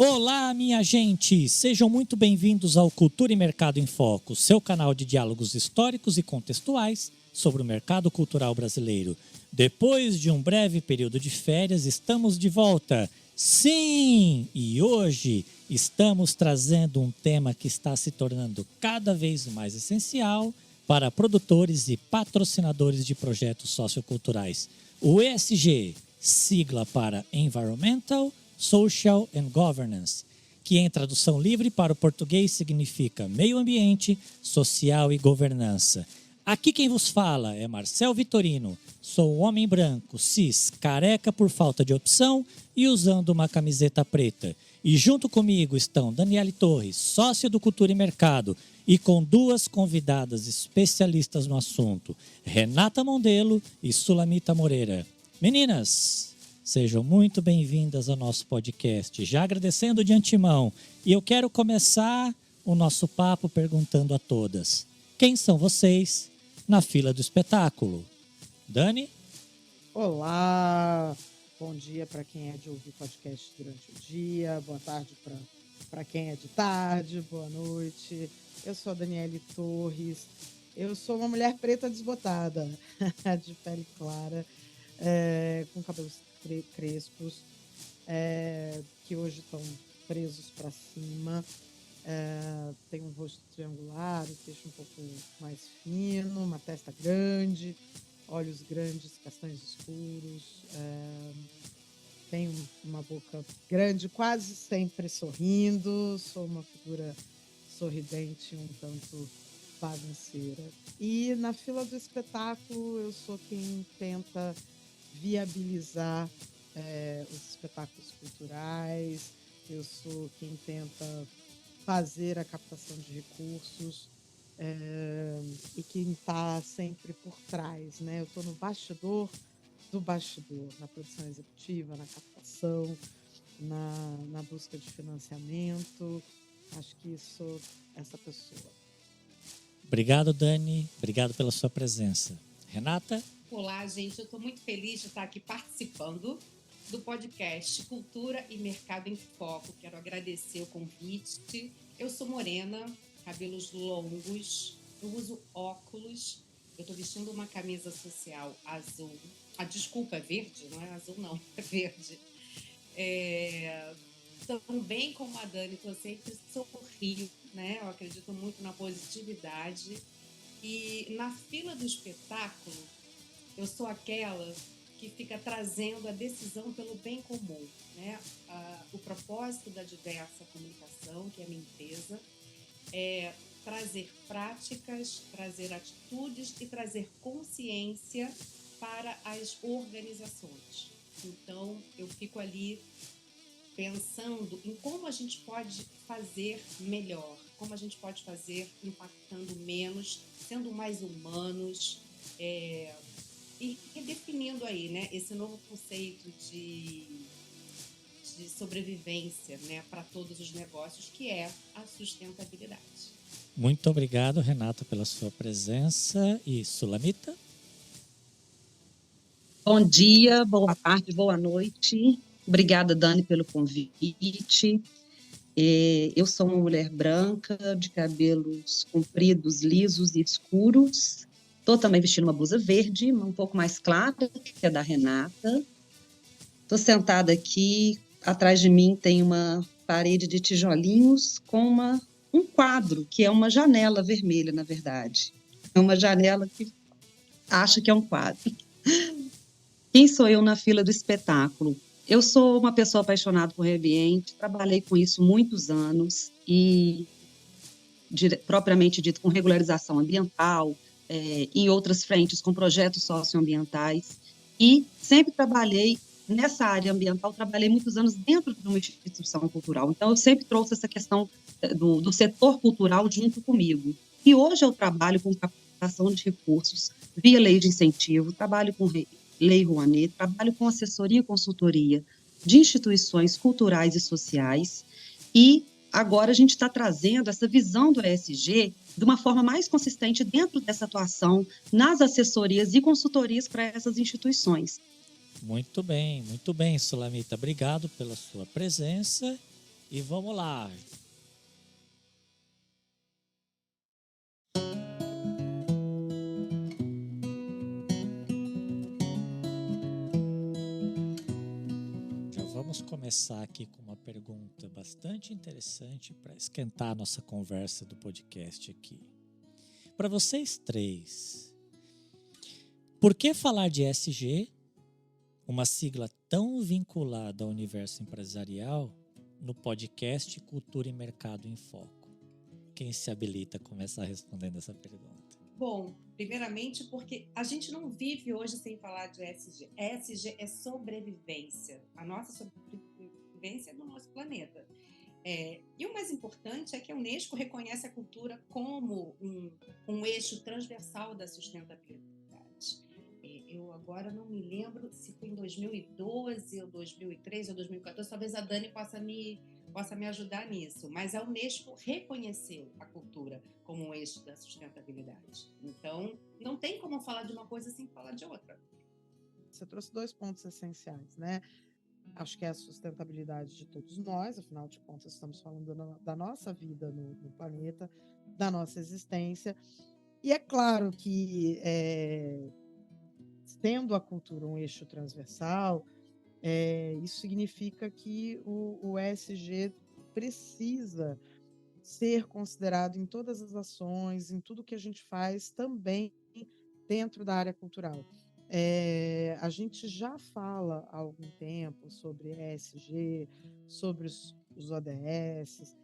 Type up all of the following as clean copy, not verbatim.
Olá, minha gente! Sejam muito bem-vindos ao Cultura e Mercado em Foco, seu canal de diálogos históricos e contextuais sobre o mercado cultural brasileiro. Depois de um breve período de férias, estamos de volta. Sim! E hoje estamos trazendo um tema que está se tornando cada vez mais essencial para produtores e patrocinadores de projetos socioculturais. O ESG, sigla para Environmental, Social and Governance, que em tradução livre para o português significa meio ambiente, social e governança. Aqui quem vos fala é Marcel Vitorino, sou um homem branco, cis, careca por falta de opção e usando uma camiseta preta. E junto comigo estão Daniele Torres, sócia do Cultura e Mercado, e com duas convidadas especialistas no assunto, Renata Mondelo e Sulamita Moreira. Meninas, sejam muito bem-vindas ao nosso podcast, já agradecendo de antemão. E eu quero começar o nosso papo perguntando a todas: quem são vocês na fila do espetáculo? Dani? Olá! Bom dia para quem é de ouvir podcast durante o dia, boa tarde para quem é de tarde, boa noite. Eu sou a Daniele Torres, eu sou uma mulher preta desbotada, de pele clara, com cabelos crespos, que hoje estão presos para cima. Tem um rosto triangular, um queixo um pouco mais fino, uma testa grande, olhos grandes, castanhos escuros, tenho uma boca grande, quase sempre sorrindo, sou uma figura sorridente, um tanto bagunceira. E na fila do espetáculo eu sou quem tenta viabilizar os espetáculos culturais, eu sou quem tenta fazer a captação de recursos e quem está sempre por trás, né? Eu estou no bastidor do bastidor, na produção executiva, na captação, na busca de financiamento. Acho que sou essa pessoa. Obrigado, Dani. Obrigado pela sua presença. Renata? Olá, gente. Eu estou muito feliz de estar aqui participando do podcast Cultura e Mercado em Foco. Quero agradecer o convite. Eu sou morena, cabelos longos, eu uso óculos, eu estou vestindo uma camisa social azul. Desculpa, é verde? Não é azul, não, é verde. Também como a Dani, estou sempre sorrindo, né? Eu acredito muito na positividade. E na fila do espetáculo, eu sou aquela que fica trazendo a decisão pelo bem comum, né? O propósito da Diversa Comunicação, que é a minha empresa, é trazer práticas, trazer atitudes e trazer consciência para as organizações. Então, eu fico ali pensando em como a gente pode fazer melhor, como a gente pode fazer impactando menos, sendo mais humanos, e definindo aí, né, esse novo conceito de sobrevivência, né, para todos os negócios, que é a sustentabilidade. Muito obrigado, Renata, pela sua presença. E Sulamita? Bom dia, boa tarde, boa noite. Obrigada, Dani, pelo convite. Eu sou uma mulher branca, de cabelos compridos, lisos e escuros. Estou também vestindo uma blusa verde, um pouco mais clara, que é da Renata. Estou sentada aqui, atrás de mim tem uma parede de tijolinhos com um quadro, que é uma janela vermelha, na verdade. É uma janela que acha que é um quadro. Quem sou eu na fila do espetáculo? Eu sou uma pessoa apaixonada por meio ambiente, trabalhei com isso muitos anos e, propriamente dito, com regularização ambiental, em outras frentes, com projetos socioambientais, e sempre trabalhei nessa área ambiental, trabalhei muitos anos dentro de uma instituição cultural. Então, eu sempre trouxe essa questão do setor cultural junto comigo. E hoje eu trabalho com captação de recursos via lei de incentivo, trabalho com Lei Rouanet, trabalho com assessoria e consultoria de instituições culturais e sociais, e agora a gente está trazendo essa visão do ESG de uma forma mais consistente dentro dessa atuação nas assessorias e consultorias para essas instituições. Muito bem, Sulamita. Obrigado pela sua presença. E vamos lá. Já vamos começar aqui com uma pergunta bastante interessante para esquentar a nossa conversa do podcast aqui. Para vocês três, por que falar de ESG, uma sigla tão vinculada ao universo empresarial, no podcast Cultura e Mercado em Foco? Quem se habilita a começar respondendo essa pergunta? Bom, primeiramente porque a gente não vive hoje sem falar de ESG. ESG é sobrevivência. A nossa sobrevivência é do nosso planeta. E o mais importante é que a Unesco reconhece a cultura como um eixo transversal da sustentabilidade. Eu agora não me lembro se foi em 2012 ou 2013 ou 2014, talvez a Dani possa me ajudar nisso, mas a Unesco reconheceu a cultura como um eixo da sustentabilidade. Então, não tem como falar de uma coisa sem falar de outra. Você trouxe 2 pontos essenciais, né? Acho que é a sustentabilidade de todos nós, afinal de contas, estamos falando da nossa vida no planeta, da nossa existência. E é claro que, tendo a cultura um eixo transversal, isso significa que o ESG precisa ser considerado em todas as ações, em tudo que a gente faz, também dentro da área cultural. A gente já fala há algum tempo sobre ESG, sobre os ODS,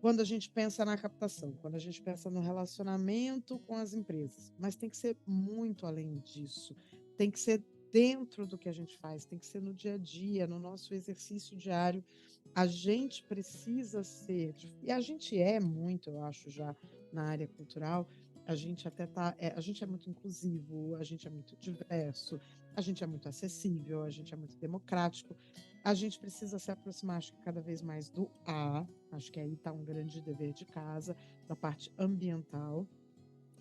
quando a gente pensa na captação, quando a gente pensa no relacionamento com as empresas, mas tem que ser muito além disso, tem que ser dentro do que a gente faz, tem que ser no dia a dia, no nosso exercício diário. A gente precisa ser, e a gente é muito, eu acho, já na área cultural, a gente até a gente é muito inclusivo, a gente é muito diverso, a gente é muito acessível, a gente é muito democrático. A gente precisa se aproximar, acho que cada vez mais do acho que aí está um grande dever de casa, da parte ambiental.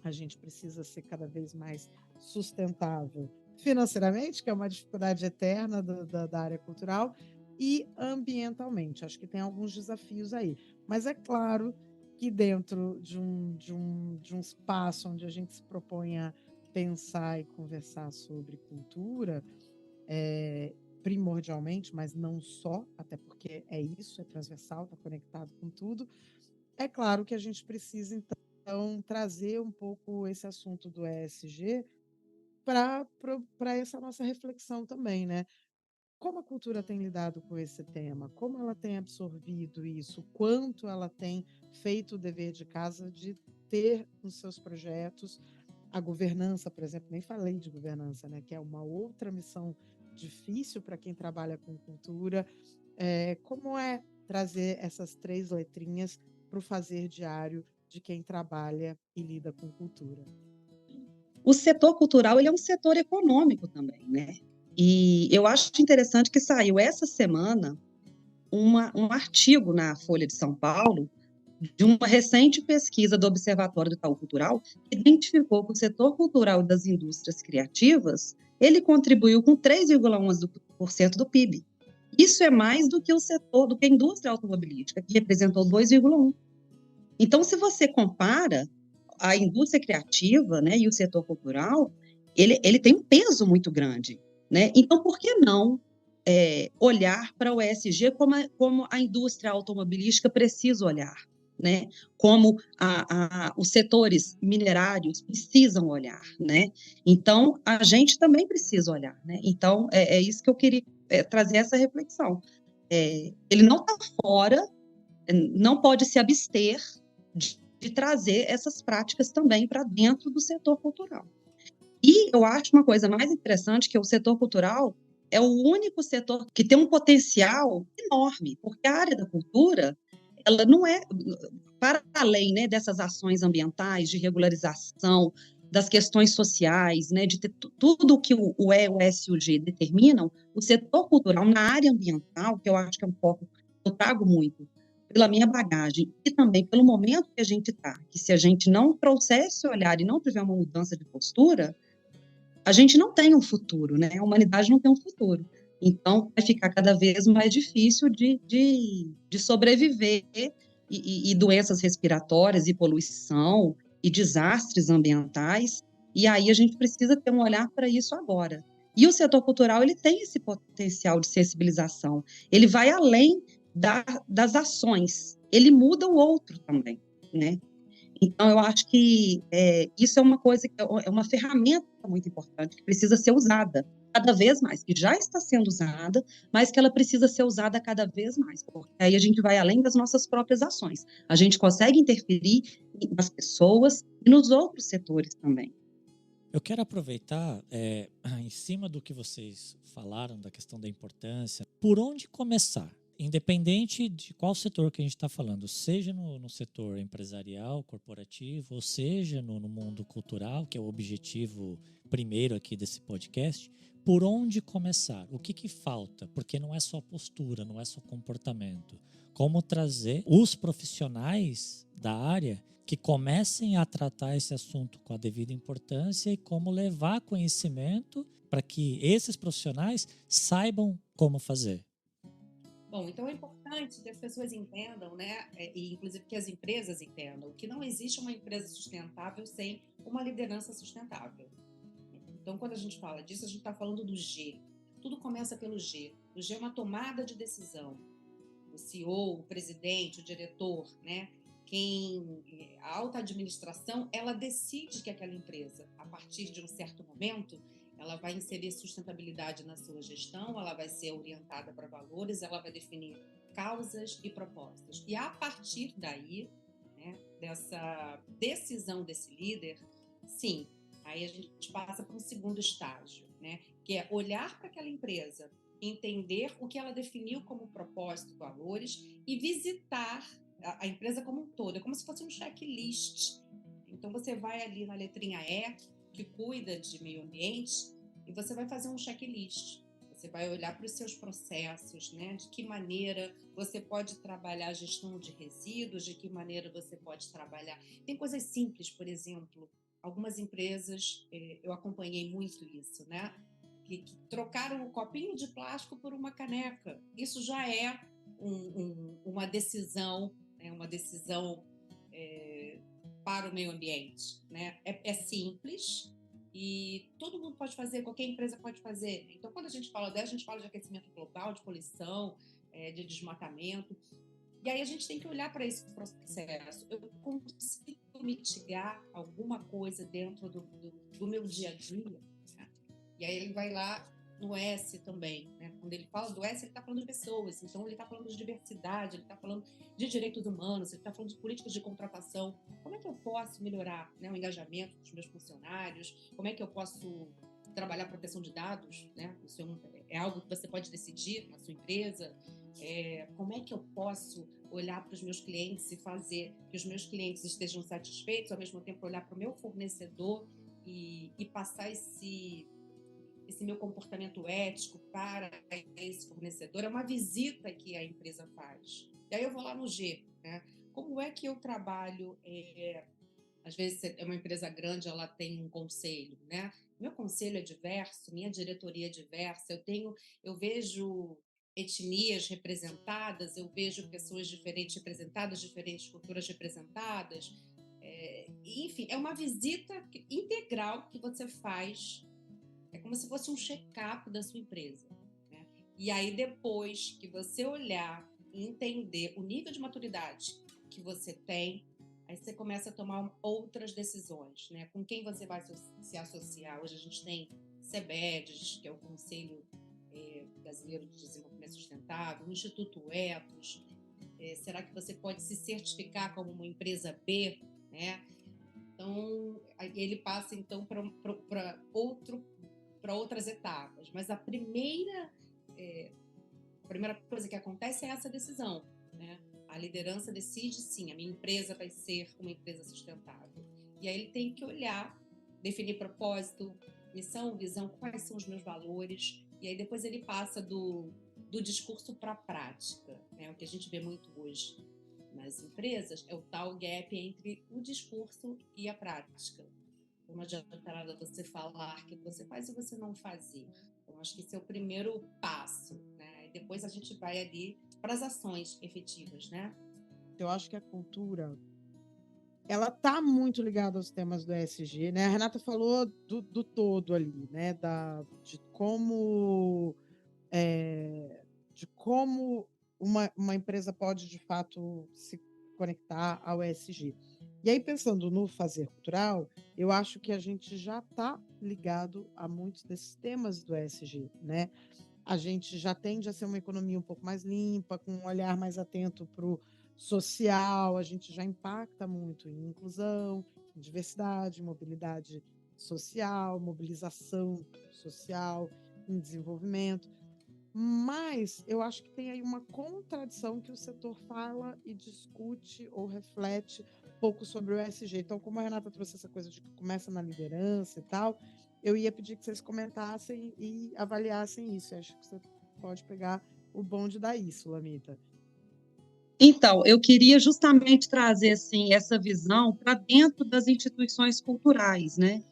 A gente precisa ser cada vez mais sustentável financeiramente, que é uma dificuldade eterna da área cultural, e ambientalmente. Acho que tem alguns desafios aí. Mas é claro que dentro de um espaço onde a gente se propõe a pensar e conversar sobre cultura, primordialmente, mas não só, até porque é isso, é transversal, está conectado com tudo. É claro que a gente precisa, então, trazer um pouco esse assunto do ESG para essa nossa reflexão também, né? Como a cultura tem lidado com esse tema? Como ela tem absorvido isso? Quanto ela tem feito o dever de casa de ter nos seus projetos a governança, por exemplo, nem falei de governança, né? Que é uma outra missão difícil para quem trabalha com cultura. Como é trazer essas 3 letrinhas para o fazer diário de quem trabalha e lida com cultura? O setor cultural, ele é um setor econômico também, né? E eu acho interessante que saiu essa semana um artigo na Folha de São Paulo de uma recente pesquisa do Observatório do Itaú Cultural, que identificou que o setor cultural e das indústrias criativas, ele contribuiu com 3,11% do PIB. Isso é mais do que do que a indústria automobilística, que representou 2,1%. Então, se você compara a indústria criativa, né, e o setor cultural, ele tem um peso muito grande, né? Então, por que não olhar para o ESG como a indústria automobilística precisa olhar, né? Como os setores minerários precisam olhar, né? Então, a gente também precisa olhar, né? Então, é isso que eu queria trazer essa reflexão. Ele não está fora, não pode se abster de trazer essas práticas também para dentro do setor cultural. E eu acho uma coisa mais interessante, que o setor cultural é o único setor que tem um potencial enorme, porque a área da cultura, ela não é, para além, né, dessas ações ambientais, de regularização, das questões sociais, né, de ter tudo o que o ESG determinam, o setor cultural na área ambiental, que eu acho que é um foco que eu trago muito, pela minha bagagem e também pelo momento que a gente está, que se a gente não trouxer esse olhar e não tiver uma mudança de postura, a gente não tem um futuro, né? A humanidade não tem um futuro. Então, vai ficar cada vez mais difícil de sobreviver e doenças respiratórias e poluição e desastres ambientais. E aí a gente precisa ter um olhar para isso agora. E o setor cultural, ele tem esse potencial de sensibilização. Ele vai além das ações. Ele muda o outro também, né? Então, eu acho que isso é uma coisa, é uma ferramenta muito importante, que precisa ser usada cada vez mais, que já está sendo usada, mas que ela precisa ser usada cada vez mais, porque aí a gente vai além das nossas próprias ações. A gente consegue interferir nas pessoas e nos outros setores também. Eu quero aproveitar, em cima do que vocês falaram, da questão da importância, por onde começar? Independente de qual setor que a gente está falando, seja no setor empresarial, corporativo, ou seja no mundo cultural, que é o objetivo primeiro aqui desse podcast, por onde começar? O que falta? Porque não é só postura, não é só comportamento. Como trazer os profissionais da área que comecem a tratar esse assunto com a devida importância e como levar conhecimento para que esses profissionais saibam como fazer. Bom, então é importante que as pessoas entendam, né, e inclusive que as empresas entendam, que não existe uma empresa sustentável sem uma liderança sustentável. Então, quando a gente fala disso, a gente está falando do G. Tudo começa pelo G. O G é uma tomada de decisão. O CEO, o presidente, o diretor, né, a alta administração, ela decide que aquela empresa, a partir de um certo momento, ela vai inserir sustentabilidade na sua gestão, ela vai ser orientada para valores, ela vai definir causas e propósitos. E a partir daí, né, dessa decisão desse líder, sim, aí a gente passa para um segundo estágio, né, que é olhar para aquela empresa, entender o que ela definiu como propósito, valores, e visitar a empresa como um todo. É como se fosse um checklist. Então, você vai ali na letrinha E, que cuida de meio ambiente, e você vai fazer um checklist. Você vai olhar para os seus processos, né? De que maneira você pode trabalhar a gestão de resíduos, de que maneira você pode trabalhar. Tem coisas simples, por exemplo, algumas empresas, eu acompanhei muito isso, né? Que trocaram o copinho de plástico por uma caneca. Isso já é uma decisão, né? Uma decisão para o meio ambiente, né? É simples e todo mundo pode fazer, qualquer empresa pode fazer. Então, quando a gente fala dessa, a gente fala de aquecimento global, de poluição, de desmatamento. E aí a gente tem que olhar para esse processo. Eu consigo mitigar alguma coisa dentro do meu dia a dia? Né? E aí ele vai lá no S também, né? Quando ele fala do S, ele está falando de pessoas, então ele está falando de diversidade, ele está falando de direitos humanos, ele está falando de políticas de contratação. Como é que eu posso melhorar, né, o engajamento dos meus funcionários? Como é que eu posso trabalhar a proteção de dados, né? Isso é algo que você pode decidir na sua empresa. Como é que eu posso olhar para os meus clientes e fazer que os meus clientes estejam satisfeitos, ao mesmo tempo olhar para o meu fornecedor e passar esse meu comportamento ético para esse fornecedor? É uma visita que a empresa faz. E aí eu vou lá no G, né? Como é que eu trabalho? Às vezes é uma empresa grande, ela tem um conselho, né? Meu conselho é diverso, minha diretoria é diversa, eu vejo etnias representadas, eu vejo pessoas diferentes representadas, diferentes culturas representadas. Enfim, é uma visita integral que você faz. É como se fosse um check-up da sua empresa, né? E aí, depois que você olhar e entender o nível de maturidade que você tem, aí você começa a tomar outras decisões, né? Com quem você vai se associar. Hoje a gente tem CBEDS, que é o Conselho Brasileiro de Desenvolvimento Sustentável, o Instituto Ethos. Será que você pode se certificar como uma empresa B, né? Então, ele passa então para outras etapas. Mas a primeira coisa que acontece é essa decisão, né? A liderança decide, sim, a minha empresa vai ser uma empresa sustentável. E aí ele tem que olhar, definir propósito, missão, visão, quais são os meus valores. E aí depois ele passa do discurso para a prática, né? O que a gente vê muito hoje nas empresas é o tal gap entre o discurso e a prática. Não adianta nada você falar que você faz e você não fazer. Então, Eu acho que esse é o primeiro passo, né? E depois a gente vai ali para as ações efetivas, né? Eu acho que a cultura, ela tá muito ligada aos temas do ESG, né? A Renata falou do todo ali, né? De como uma empresa pode, de fato, se conectar ao ESG. E aí, pensando no fazer cultural, eu acho que a gente já está ligado a muitos desses temas do ESG, né? A gente já tende a ser uma economia um pouco mais limpa, com um olhar mais atento para o social, a gente já impacta muito em inclusão, em diversidade, mobilidade social, mobilização social, em desenvolvimento. Mas eu acho que tem aí uma contradição que o setor fala e discute ou reflete pouco sobre o ESG. Então, como a Renata trouxe essa coisa de que começa na liderança e tal, eu ia pedir que vocês comentassem e avaliassem isso. Eu acho que você pode pegar o bonde daí, Sulamita. Então, eu queria justamente trazer assim essa visão para dentro das instituições culturais, né?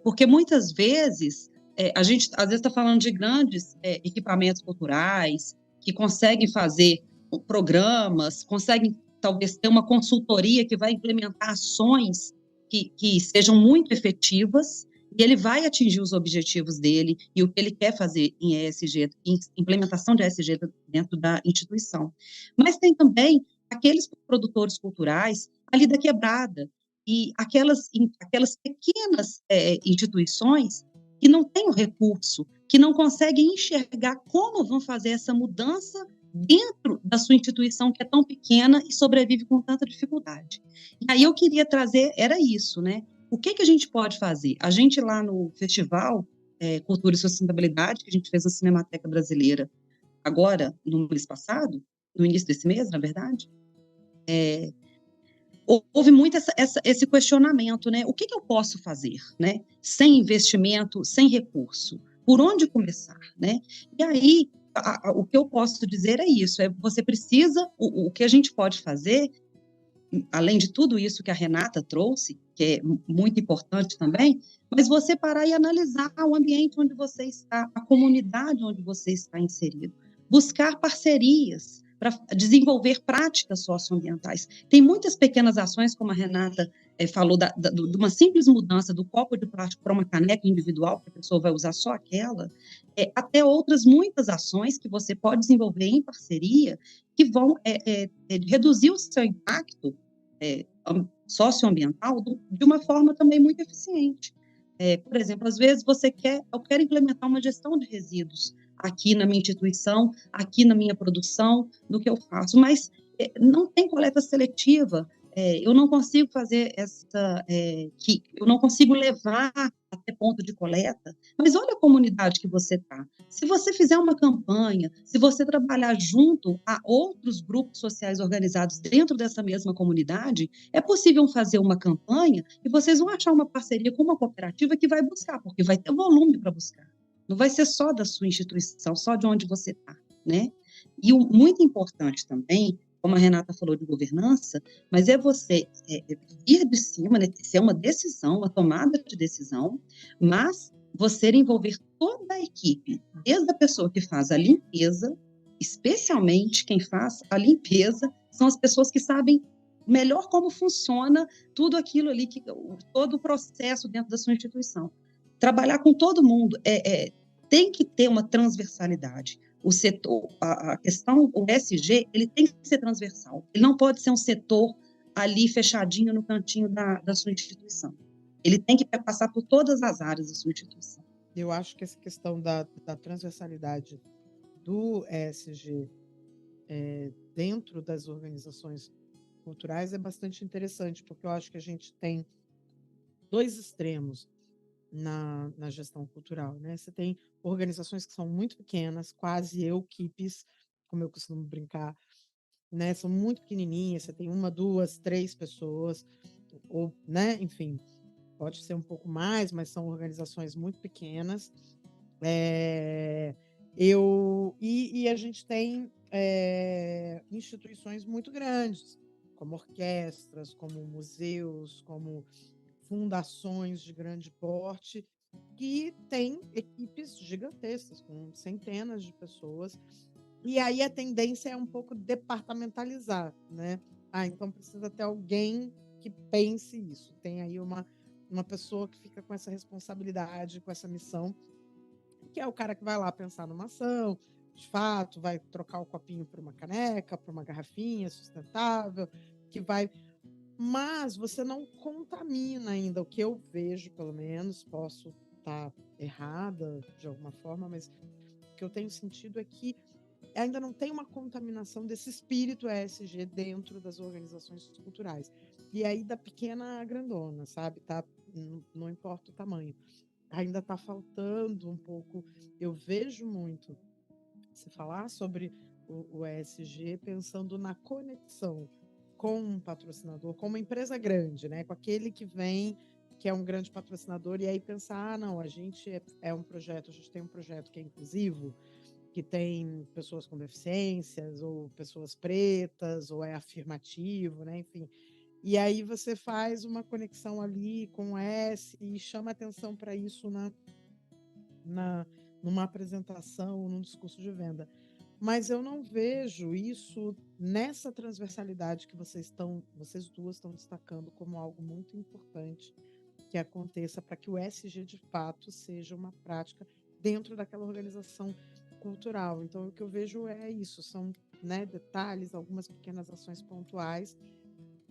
Porque muitas vezes a gente às vezes está falando de grandes equipamentos culturais que conseguem fazer programas, conseguem talvez ter uma consultoria que vai implementar ações que sejam muito efetivas e ele vai atingir os objetivos dele e o que ele quer fazer em ESG, em implementação de ESG dentro da instituição. Mas tem também aqueles produtores culturais ali da quebrada e aquelas pequenas instituições que não têm o recurso, que não conseguem enxergar como vão fazer essa mudança dentro da sua instituição que é tão pequena e sobrevive com tanta dificuldade. E aí eu queria trazer, era isso, né? O que a gente pode fazer? A gente lá no festival Cultura e Sustentabilidade, que a gente fez na Cinemateca Brasileira agora, no mês passado, no início desse mês, na verdade, houve muito esse questionamento, né? O que eu posso fazer, né? Sem investimento, sem recurso? Por onde começar, né? E aí, o que eu posso dizer é isso, você precisa, o que a gente pode fazer, além de tudo isso que a Renata trouxe, que é muito importante também, mas você parar e analisar o ambiente onde você está, a comunidade onde você está inserido, buscar parcerias para desenvolver práticas socioambientais. Tem muitas pequenas ações, como a Renata falou, de uma simples mudança do copo de plástico para uma caneca individual, que a pessoa vai usar só aquela, até outras muitas ações que você pode desenvolver em parceria, que vão reduzir o seu impacto socioambiental de uma forma também muito eficiente. Por exemplo, às vezes eu quero implementar uma gestão de resíduos aqui na minha instituição, aqui na minha produção, no que eu faço, mas não tem coleta seletiva, eu não consigo fazer eu não consigo levar até ponto de coleta, mas olha a comunidade que você está. Se você fizer uma campanha, se você trabalhar junto a outros grupos sociais organizados dentro dessa mesma comunidade, é possível fazer uma campanha e vocês vão achar uma parceria com uma cooperativa que vai buscar, porque vai ter volume para buscar. Não vai ser só da sua instituição, só de onde você está, né? E muito importante também, como a Renata falou de governança, mas é você vir de cima, né, ser uma decisão, uma tomada de decisão, mas você envolver toda a equipe, desde a pessoa que faz a limpeza, especialmente quem faz a limpeza, são as pessoas que sabem melhor como funciona tudo aquilo ali, todo o processo dentro da sua instituição. Trabalhar com todo mundo tem que ter uma transversalidade. O setor, a questão, o ESG, ele tem que ser transversal. Ele não pode ser um setor ali fechadinho no cantinho da sua instituição. Ele tem que passar por todas as áreas da sua instituição. Eu acho que essa questão da transversalidade do ESG dentro das organizações culturais é bastante interessante, porque eu acho que a gente tem dois extremos na gestão cultural, né? Você tem organizações que são muito pequenas, quase equipes, como eu costumo brincar, né? São muito pequenininhas, você tem uma, duas, três pessoas, ou, né? Enfim, pode ser um pouco mais, mas são organizações muito pequenas. E a gente tem instituições muito grandes, como orquestras, como museus, como fundações de grande porte, que tem equipes gigantescas, com centenas de pessoas, e aí a tendência é um pouco departamentalizar, né? Ah, então precisa ter alguém que pense isso. Tem aí uma pessoa que fica com essa responsabilidade, com essa missão, que é o cara que vai lá pensar numa ação, de fato, vai trocar o copinho por uma caneca, por uma garrafinha sustentável, que vai. Mas você não contamina ainda, o que eu vejo, pelo menos, posso estar errada de alguma forma, mas o que eu tenho sentido é que ainda não tem uma contaminação desse espírito ESG dentro das organizações culturais. E aí da pequena à grandona, sabe? Tá, não importa o tamanho. Ainda está faltando um pouco. Eu vejo muito se falar sobre o ESG pensando na conexão com um patrocinador, com uma empresa grande, né? Com aquele que vem, que é um grande patrocinador, e aí pensar, ah, não, a gente é um projeto, a gente tem um projeto que é inclusivo, que tem pessoas com deficiências, ou pessoas pretas, ou é afirmativo, né? Enfim. E aí você faz uma conexão ali com o S e chama atenção para isso na, numa apresentação, num discurso de venda. Mas eu não vejo isso nessa transversalidade que vocês duas estão destacando como algo muito importante que aconteça para que o SG de fato seja uma prática dentro daquela organização cultural. Então, o que eu vejo é isso, são, né, detalhes, algumas pequenas ações pontuais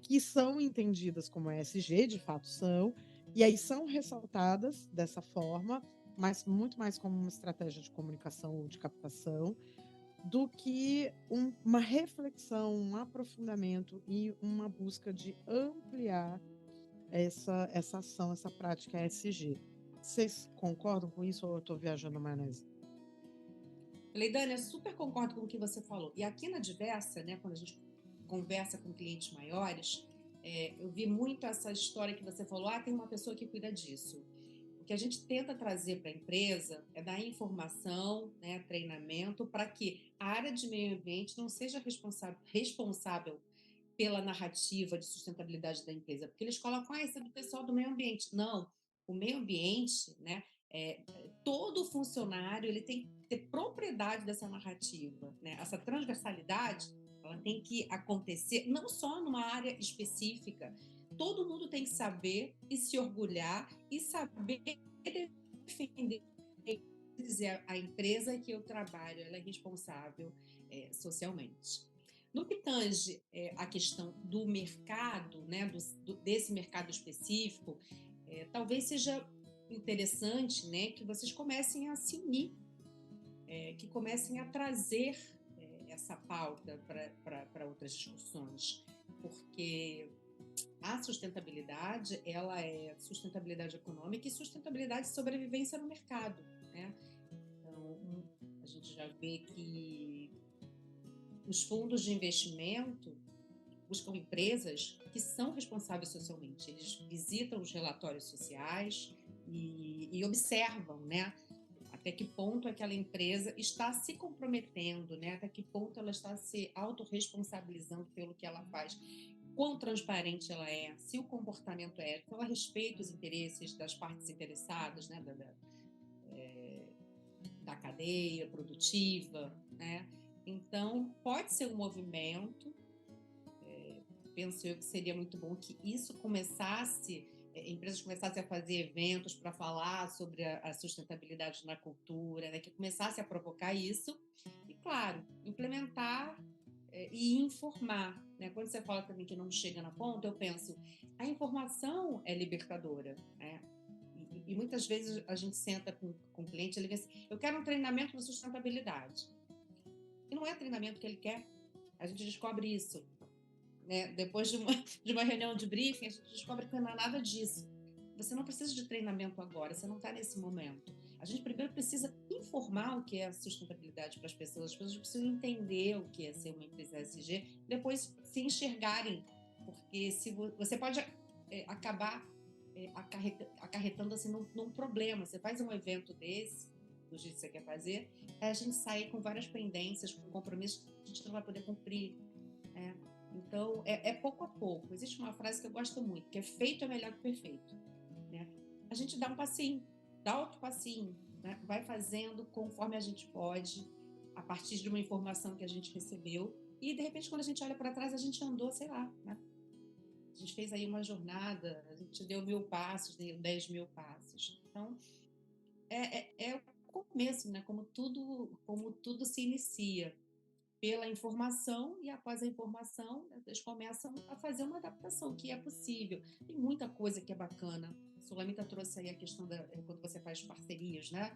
que são entendidas como ESG, de fato são, e aí são ressaltadas dessa forma, mas muito mais como uma estratégia de comunicação ou de captação, do que uma reflexão, um aprofundamento e uma busca de ampliar essa ação, essa prática ESG. Vocês concordam com isso ou eu estou viajando na maionese? Leidane, eu super concordo com o que você falou. E aqui na Diversa, né, quando a gente conversa com clientes maiores, eu vi muito essa história que você falou, tem uma pessoa que cuida disso. O que a gente tenta trazer para a empresa é dar informação, né, treinamento, para que a área de meio ambiente não seja responsável pela narrativa de sustentabilidade da empresa, porque eles colocam, isso é do pessoal do meio ambiente. Não, o meio ambiente, né, todo funcionário ele tem que ter propriedade dessa narrativa, né? Essa transversalidade ela tem que acontecer não só numa área específica, todo mundo tem que saber e se orgulhar e saber defender dizer a empresa que eu trabalho ela é responsável socialmente. No que tange a questão do mercado, né, desse mercado específico, talvez seja interessante, né, que vocês comecem a se unir, que comecem a trazer essa pauta para outras discussões, porque a sustentabilidade ela é sustentabilidade econômica e sustentabilidade de sobrevivência no mercado, né? Então a gente já vê que os fundos de investimento buscam empresas que são responsáveis socialmente. Eles visitam os relatórios sociais e observam, né, até que ponto aquela empresa está se comprometendo, né, até que ponto ela está se autorresponsabilizando pelo que ela faz, quão transparente ela é, se o comportamento é ético, ela respeita os interesses das partes interessadas, né, da cadeia produtiva, né? Então, pode ser um movimento, penso eu que seria muito bom que isso começasse, empresas começassem a fazer eventos para falar sobre a sustentabilidade na cultura, né? Que começasse a provocar isso e, claro, implementar e informar, né? Quando você fala também que não chega na ponta, eu penso, a informação é libertadora, né? E muitas vezes a gente senta com o cliente, ele diz assim, eu quero um treinamento de sustentabilidade. E não é treinamento que ele quer. A gente descobre isso, né? Depois de uma reunião de briefing, a gente descobre que não é nada disso. Você não precisa de treinamento agora, você não está nesse momento. A gente primeiro precisa informar o que é sustentabilidade para as pessoas precisam entender o que é ser uma empresa ESG, depois se enxergarem, porque se você pode acabar acarretando assim num problema. Você faz um evento desse, do jeito que você quer fazer, a gente sai com várias pendências, com compromissos que a gente não vai poder cumprir. Então, é pouco a pouco. Existe uma frase que eu gosto muito, que é feito é melhor que perfeito. Né? A gente dá um passinho. dá outro passinho, né? Vai fazendo conforme a gente pode, a partir de uma informação que a gente recebeu, e de repente quando a gente olha para trás, a gente andou, sei lá, né? A gente fez aí uma jornada, a gente deu 1.000 passos, deu 10.000 passos. Então, é o começo, né? Como tudo se inicia pela informação, e após a informação, eles começam a fazer uma adaptação, que é possível. Tem muita coisa que é bacana. A Sulamita trouxe aí a questão quando você faz parcerias, né?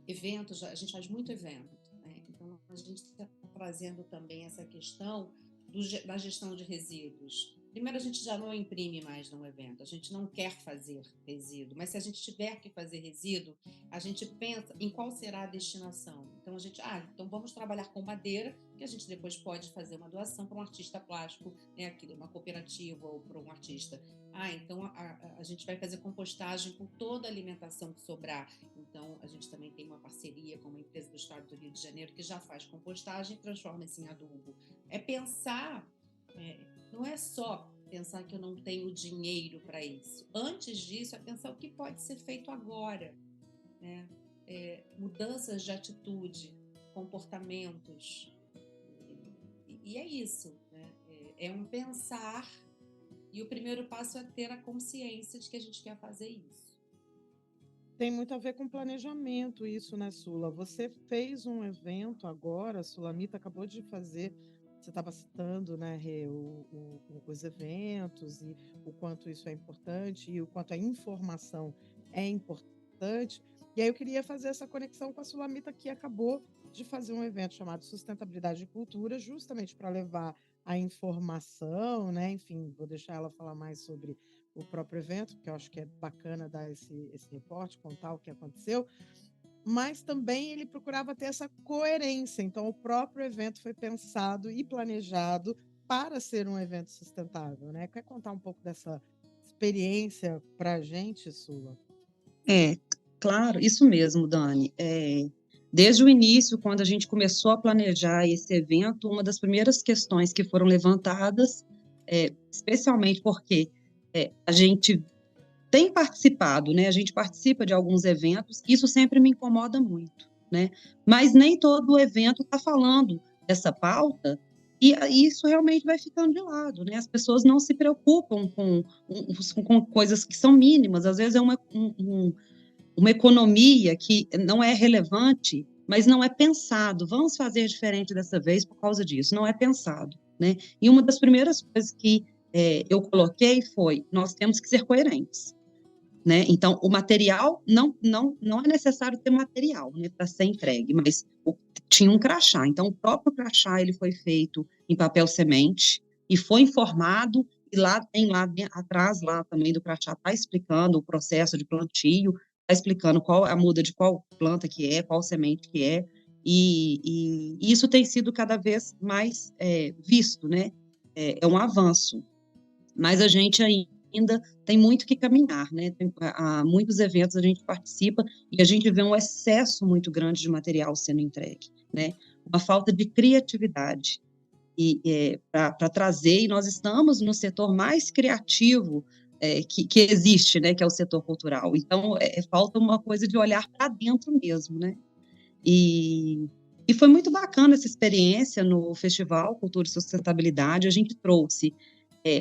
Eventos, a gente faz muito evento, né? Então, a gente está trazendo também essa questão da gestão de resíduos. Primeiro, a gente já não imprime mais num evento, a gente não quer fazer resíduo, mas se a gente tiver que fazer resíduo, a gente pensa em qual será a destinação. Então, então vamos trabalhar com madeira, que a gente depois pode fazer uma doação para um artista plástico, né, aqui, uma cooperativa ou para um artista. Então a gente vai fazer compostagem com toda a alimentação que sobrar. Então, a gente também tem uma parceria com uma empresa do estado do Rio de Janeiro que já faz compostagem e transforma isso em adubo. É pensar... não é só pensar que eu não tenho dinheiro para isso. Antes disso, é pensar o que pode ser feito agora, né? Mudanças de atitude, comportamentos. E é isso, né? É um pensar, e o primeiro passo é ter a consciência de que a gente quer fazer isso. Tem muito a ver com planejamento isso, né, Sula? Você fez um evento agora, a Sulamita acabou de fazer, você estava citando, né, Rê, os eventos e o quanto isso é importante e o quanto a informação é importante. E aí eu queria fazer essa conexão com a Sulamita, que acabou de fazer um evento chamado Sustentabilidade e Cultura, justamente para levar a informação, né? Enfim, vou deixar ela falar mais sobre o próprio evento, porque eu acho que é bacana dar esse reporte, contar o que aconteceu, mas também ele procurava ter essa coerência. Então, o próprio evento foi pensado e planejado para ser um evento sustentável, né? Quer contar um pouco dessa experiência para a gente, Sula? Claro, isso mesmo, Dani. Desde o início, quando a gente começou a planejar esse evento, uma das primeiras questões que foram levantadas, especialmente porque a gente tem participado, né? A gente participa de alguns eventos, isso sempre me incomoda muito, né? Mas nem todo evento está falando dessa pauta, e isso realmente vai ficando de lado, né? As pessoas não se preocupam com coisas que são mínimas, às vezes é uma economia que não é relevante, mas não é pensado. Vamos fazer diferente dessa vez por causa disso, não é pensado, né? E uma das primeiras coisas que eu coloquei foi: nós temos que ser coerentes, né? Então, o material, não é necessário ter material, né, para ser entregue, mas tinha um crachá. Então, o próprio crachá ele foi feito em papel semente e foi informado, e lá atrás lá também do crachá está explicando o processo de plantio, está explicando qual a muda de qual planta que é, qual semente que é, e isso tem sido cada vez mais visto, né? É um avanço, mas a gente ainda tem muito que caminhar, né? Há muitos eventos a gente participa e a gente vê um excesso muito grande de material sendo entregue, né? Uma falta de criatividade para trazer, e nós estamos no setor mais criativo que existe, né? Que é o setor cultural. Então, falta uma coisa de olhar para dentro mesmo, né? E foi muito bacana essa experiência no Festival Cultura e Sustentabilidade. A gente trouxe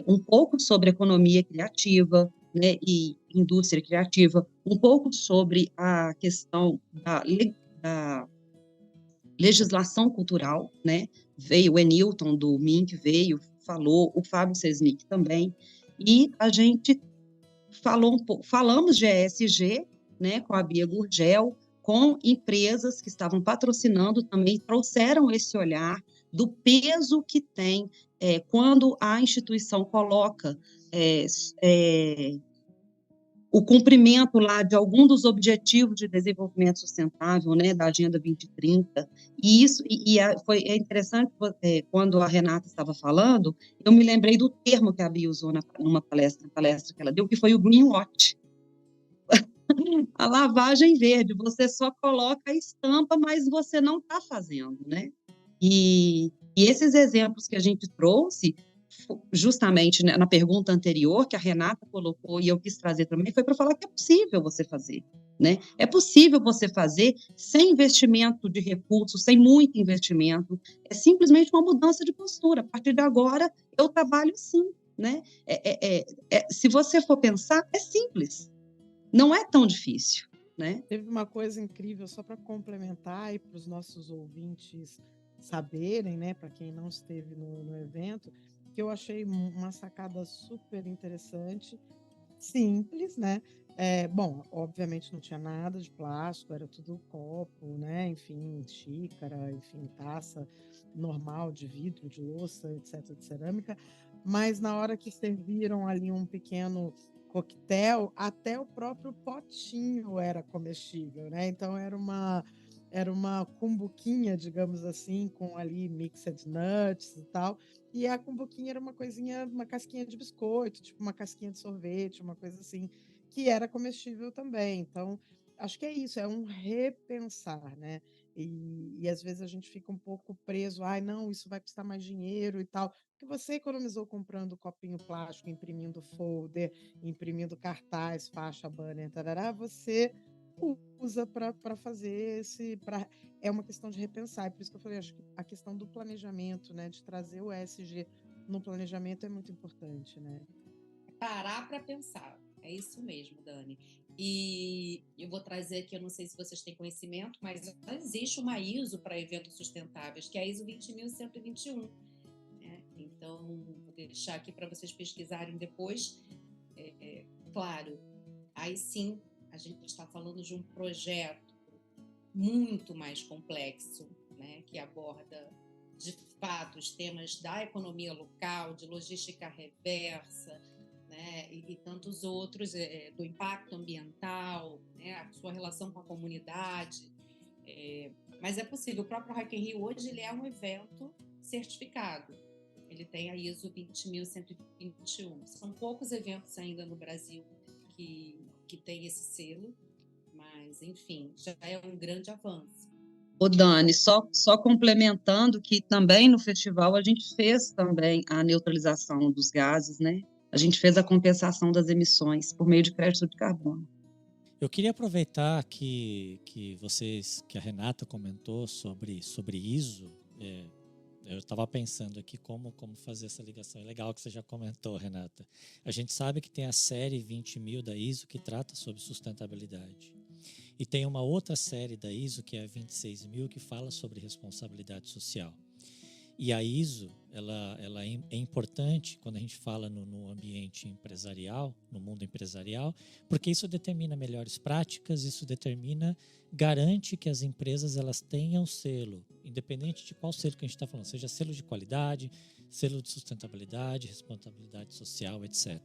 um pouco sobre economia criativa, né, e indústria criativa, um pouco sobre a questão da legislação cultural, né? Veio o Enilton do MINC, falou, o Fábio Sesnick também, e a gente falamos de ESG, né, com a Bia Gurgel, com empresas que estavam patrocinando também, trouxeram esse olhar do peso que tem quando a instituição coloca o cumprimento lá de algum dos objetivos de desenvolvimento sustentável, né, da Agenda 2030, e isso foi interessante, quando a Renata estava falando, eu me lembrei do termo que a Bia usou numa palestra que ela deu, que foi o greenwash. A lavagem verde, você só coloca a estampa, mas você não está fazendo, né? E esses exemplos que a gente trouxe justamente, né, na pergunta anterior que a Renata colocou e eu quis trazer também, foi para falar que é possível você fazer, né? É possível você fazer sem investimento de recursos, sem muito investimento, é simplesmente uma mudança de postura. A partir de agora, eu trabalho assim, né? Se você for pensar, é simples, não é tão difícil, né? Teve uma coisa incrível, só para complementar e para os nossos ouvintes saberem, né, para quem não esteve no evento, que eu achei uma sacada super interessante, simples, né? Bom, obviamente não tinha nada de plástico, era tudo copo, né? Enfim, xícara, enfim, taça normal de vidro, de louça, etc, de cerâmica. Mas na hora que serviram ali um pequeno coquetel, até o próprio potinho era comestível, né? Então era uma cumbuquinha, digamos assim, com ali mixed nuts e tal. E a cumbuquinha era uma coisinha, uma casquinha de biscoito, tipo uma casquinha de sorvete, uma coisa assim, que era comestível também. Então, acho que é isso, é um repensar, né? E às vezes a gente fica um pouco preso, ai, não, isso vai custar mais dinheiro e tal. Porque você economizou comprando copinho plástico, imprimindo folder, imprimindo cartaz, faixa, banner, tarará, você usa para fazer esse. É uma questão de repensar. É por isso que eu falei, acho que a questão do planejamento, né, de trazer o ESG no planejamento é muito importante, né? Parar para pensar. É isso mesmo, Dani. E eu vou trazer aqui, eu não sei se vocês têm conhecimento, mas existe uma ISO para eventos sustentáveis, que é a ISO 20121. Né? Então, vou deixar aqui para vocês pesquisarem depois. Claro, aí sim, a gente está falando de um projeto muito mais complexo, né? Que aborda, de fato, os temas da economia local, de logística reversa, né, e tantos outros, do impacto ambiental, né, a sua relação com a comunidade. Mas é possível. O próprio Rock in Rio hoje ele é um evento certificado. Ele tem a ISO 20121. São poucos eventos ainda no Brasil que tem esse selo, mas, enfim, já é um grande avanço. Ô Dani, só complementando que também no festival a gente fez também a neutralização dos gases, né? A gente fez a compensação das emissões por meio de crédito de carbono. Eu queria aproveitar que a Renata comentou sobre ISO. Eu estava pensando aqui como fazer essa ligação. É legal que você já comentou, Renata. A gente sabe que tem a série 20.000 da ISO que trata sobre sustentabilidade. E tem uma outra série da ISO, que é a 26.000, que fala sobre responsabilidade social. E a ISO, ela é importante quando a gente fala no ambiente empresarial, no mundo empresarial, porque isso determina melhores práticas, isso garante que as empresas elas tenham selo, independente de qual selo que a gente está falando, seja selo de qualidade, selo de sustentabilidade, responsabilidade social, etc.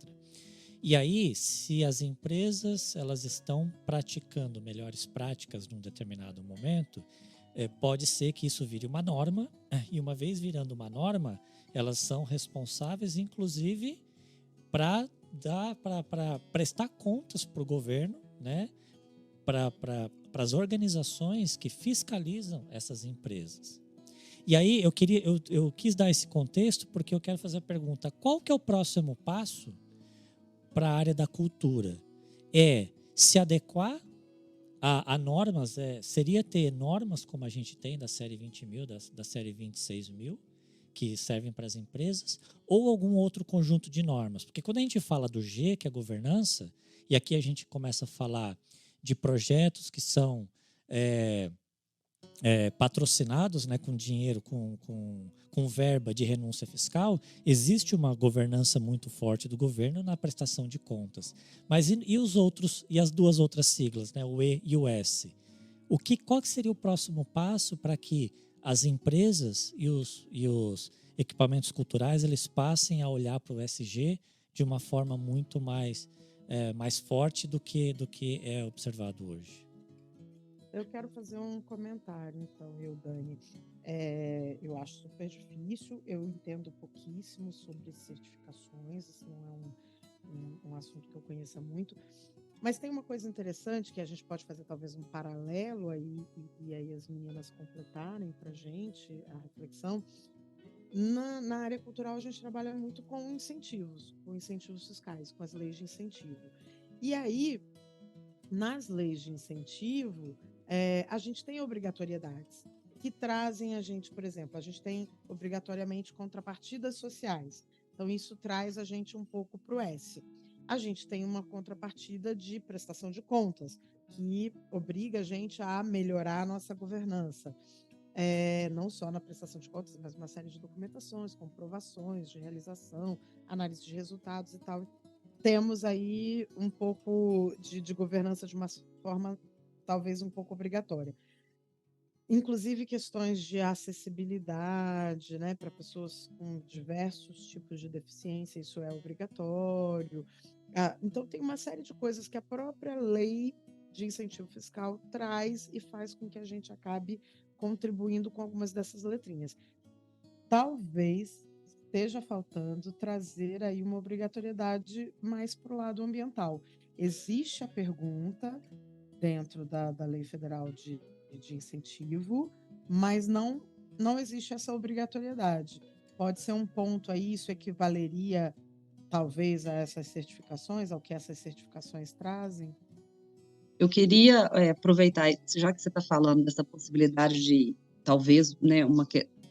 E aí, se as empresas elas estão praticando melhores práticas num determinado momento, pode ser que isso vire uma norma, e uma vez virando uma norma, elas são responsáveis, inclusive, para prestar contas para o governo, né? Para as organizações que fiscalizam essas empresas. E aí eu quis dar esse contexto porque eu quero fazer a pergunta: qual que é o próximo passo para a área da cultura? É se adequar a normas, seria ter normas como a gente tem da série 20.000, da série 26.000, que servem para as empresas, ou algum outro conjunto de normas. Porque quando a gente fala do G, que é a governança, e aqui a gente começa a falar de projetos que são patrocinados, né, com dinheiro, com verba de renúncia fiscal, existe uma governança muito forte do governo na prestação de contas. Mas e os outros, e as duas outras siglas, né, o E e o S? Qual que seria o próximo passo para que as empresas e os equipamentos culturais eles passem a olhar para o ESG de uma forma muito mais forte do que é observado hoje? Eu quero fazer um comentário, então, Dani. Eu acho super difícil, eu entendo pouquíssimo sobre certificações, isso não é um assunto que eu conheça muito, mas tem uma coisa interessante que a gente pode fazer talvez um paralelo aí, e aí as meninas completarem para a gente a reflexão, Na área cultural, a gente trabalha muito com incentivos fiscais, com as leis de incentivo. E aí, nas leis de incentivo, a gente tem obrigatoriedades que trazem a gente, por exemplo, a gente tem obrigatoriamente contrapartidas sociais. Então, isso traz a gente um pouco para o S. A gente tem uma contrapartida de prestação de contas, que obriga a gente a melhorar a nossa governança. Não só na prestação de contas, mas uma série de documentações, comprovações de realização, análise de resultados e tal. Temos aí um pouco de governança de uma forma talvez um pouco obrigatória. Inclusive questões de acessibilidade, né, para pessoas com diversos tipos de deficiência, isso é obrigatório. Então tem uma série de coisas que a própria lei de incentivo fiscal traz e faz com que a gente acabe contribuindo com algumas dessas letrinhas. Talvez esteja faltando trazer aí uma obrigatoriedade mais para o lado ambiental. Existe a pergunta dentro da Lei Federal de incentivo, mas não existe essa obrigatoriedade. Pode ser um ponto aí, isso equivaleria talvez a essas certificações, ao que essas certificações trazem? Eu queria aproveitar, já que você está falando dessa possibilidade de, talvez, né,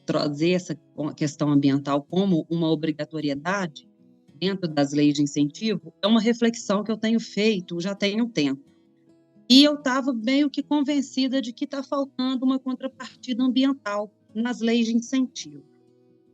trazer essa questão ambiental como uma obrigatoriedade dentro das leis de incentivo, é uma reflexão que eu tenho feito já tem um tempo. E eu estava meio que convencida de que está faltando uma contrapartida ambiental nas leis de incentivo.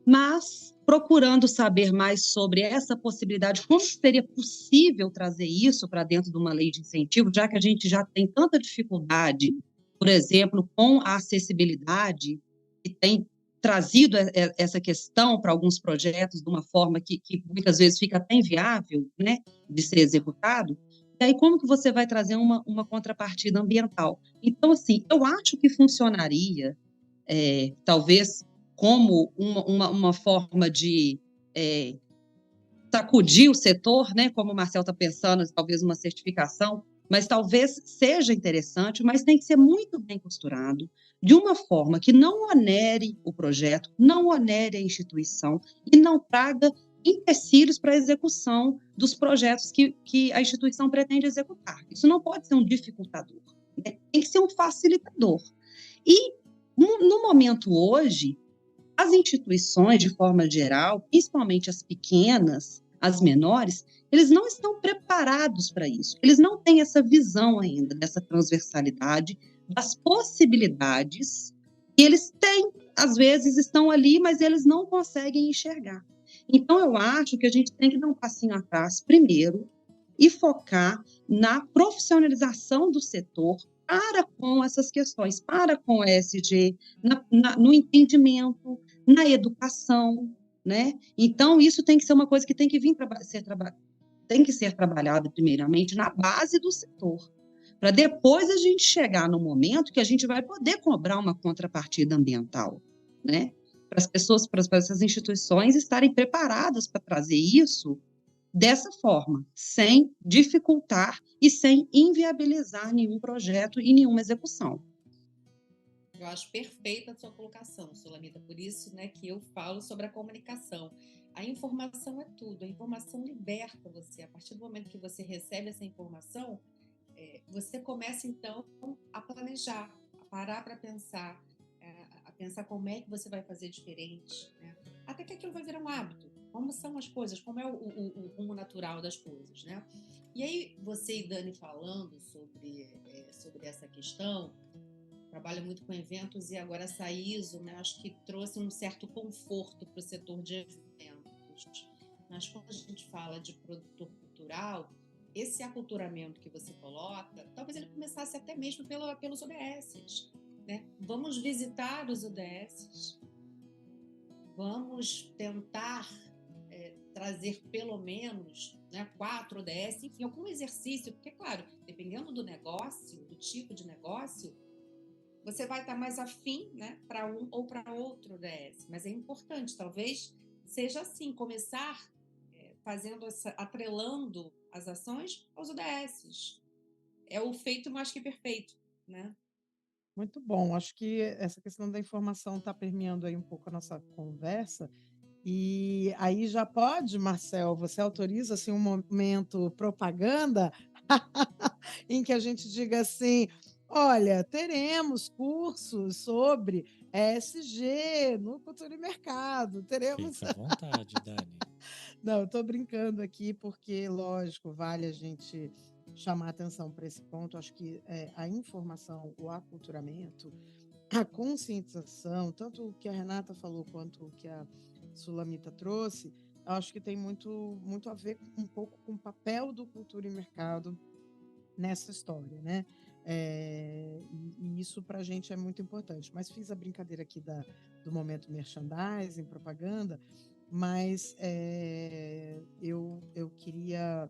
Mas, procurando saber mais sobre essa possibilidade, como seria possível trazer isso para dentro de uma lei de incentivo, já que a gente já tem tanta dificuldade, por exemplo, com a acessibilidade, e tem trazido essa questão para alguns projetos de uma forma que muitas vezes fica até inviável, né, de ser executado. E aí, como que você vai trazer uma contrapartida ambiental? Então, assim, eu acho que funcionaria, talvez, como uma forma de sacudir o setor, né? Como o Marcel está pensando, talvez uma certificação, mas talvez seja interessante, mas tem que ser muito bem costurado, de uma forma que não onere o projeto, não onere a instituição e não traga empecilhos para a execução dos projetos que a instituição pretende executar. Isso não pode ser um dificultador, né? Tem que ser um facilitador. E, no momento hoje, as instituições, de forma geral, principalmente as pequenas, as menores, eles não estão preparados para isso. Eles não têm essa visão ainda dessa transversalidade, das possibilidades que eles têm, às vezes estão ali, mas eles não conseguem enxergar. Então, eu acho que a gente tem que dar um passinho atrás primeiro e focar na profissionalização do setor para com essas questões, para com o ESG, no entendimento, na educação, né? Então, isso tem que ser uma coisa que tem que ser trabalhada primeiramente na base do setor, para depois a gente chegar no momento que a gente vai poder cobrar uma contrapartida ambiental, né? Para as pessoas, para essas instituições estarem preparadas para trazer isso dessa forma, sem dificultar e sem inviabilizar nenhum projeto e nenhuma execução. Eu acho perfeita a sua colocação, Sulamita. Por isso, né, que eu falo sobre a comunicação. A informação é tudo. A informação liberta você. A partir do momento que você recebe essa informação, você começa, então, a planejar, a parar para pensar, a pensar como é que você vai fazer diferente, né? Até que aquilo vai virar um hábito. Como são as coisas, como é o rumo natural das coisas, né? E aí, você e Dani falando sobre essa questão, trabalha muito com eventos e agora essa ISO, né, acho que trouxe um certo conforto para o setor de eventos. Mas quando a gente fala de produtor cultural, esse aculturamento que você coloca, talvez ele começasse até mesmo pelos ODSs, né? Vamos visitar os ODSs, vamos tentar trazer pelo menos, né, 4 ODS, enfim, algum exercício, porque, claro, dependendo do negócio, do tipo de negócio, você vai estar mais afim, né, para um ou para outro ODS. Mas é importante, talvez seja assim, começar atrelando as ações aos ODS. É o feito mais que perfeito, né? Muito bom. Acho que essa questão da informação está permeando aí um pouco a nossa conversa. E aí já pode, Marcel, você autoriza assim um momento propaganda em que a gente diga assim: olha, teremos cursos sobre ESG no Cultura e Mercado, teremos. Fica à vontade, Dani. Não, eu estou brincando aqui porque, lógico, vale a gente chamar atenção para esse ponto. Acho que a informação, o aculturamento, a conscientização, tanto o que a Renata falou quanto o que a Sulamita trouxe, acho que tem muito a ver um pouco com o papel do cultura e mercado nessa história, né? E isso para a gente é muito importante. Mas fiz a brincadeira aqui do momento merchandising, propaganda, mas eu queria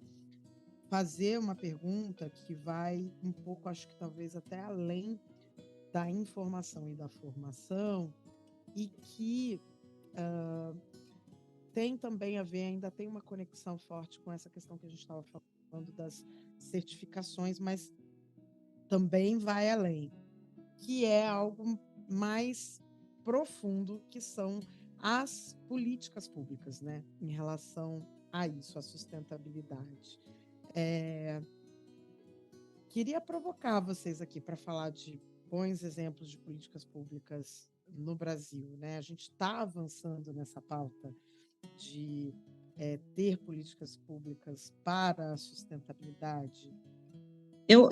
fazer uma pergunta que vai um pouco, acho que talvez até além da informação e da formação, e que tem também a ver, ainda tem uma conexão forte com essa questão que a gente estava falando das certificações, mas também vai além, que é algo mais profundo, que são as políticas públicas, né, em relação a isso, a sustentabilidade. Queria provocar vocês aqui para falar de bons exemplos de políticas públicas no Brasil, né? A gente está avançando nessa pauta de ter políticas públicas para a sustentabilidade.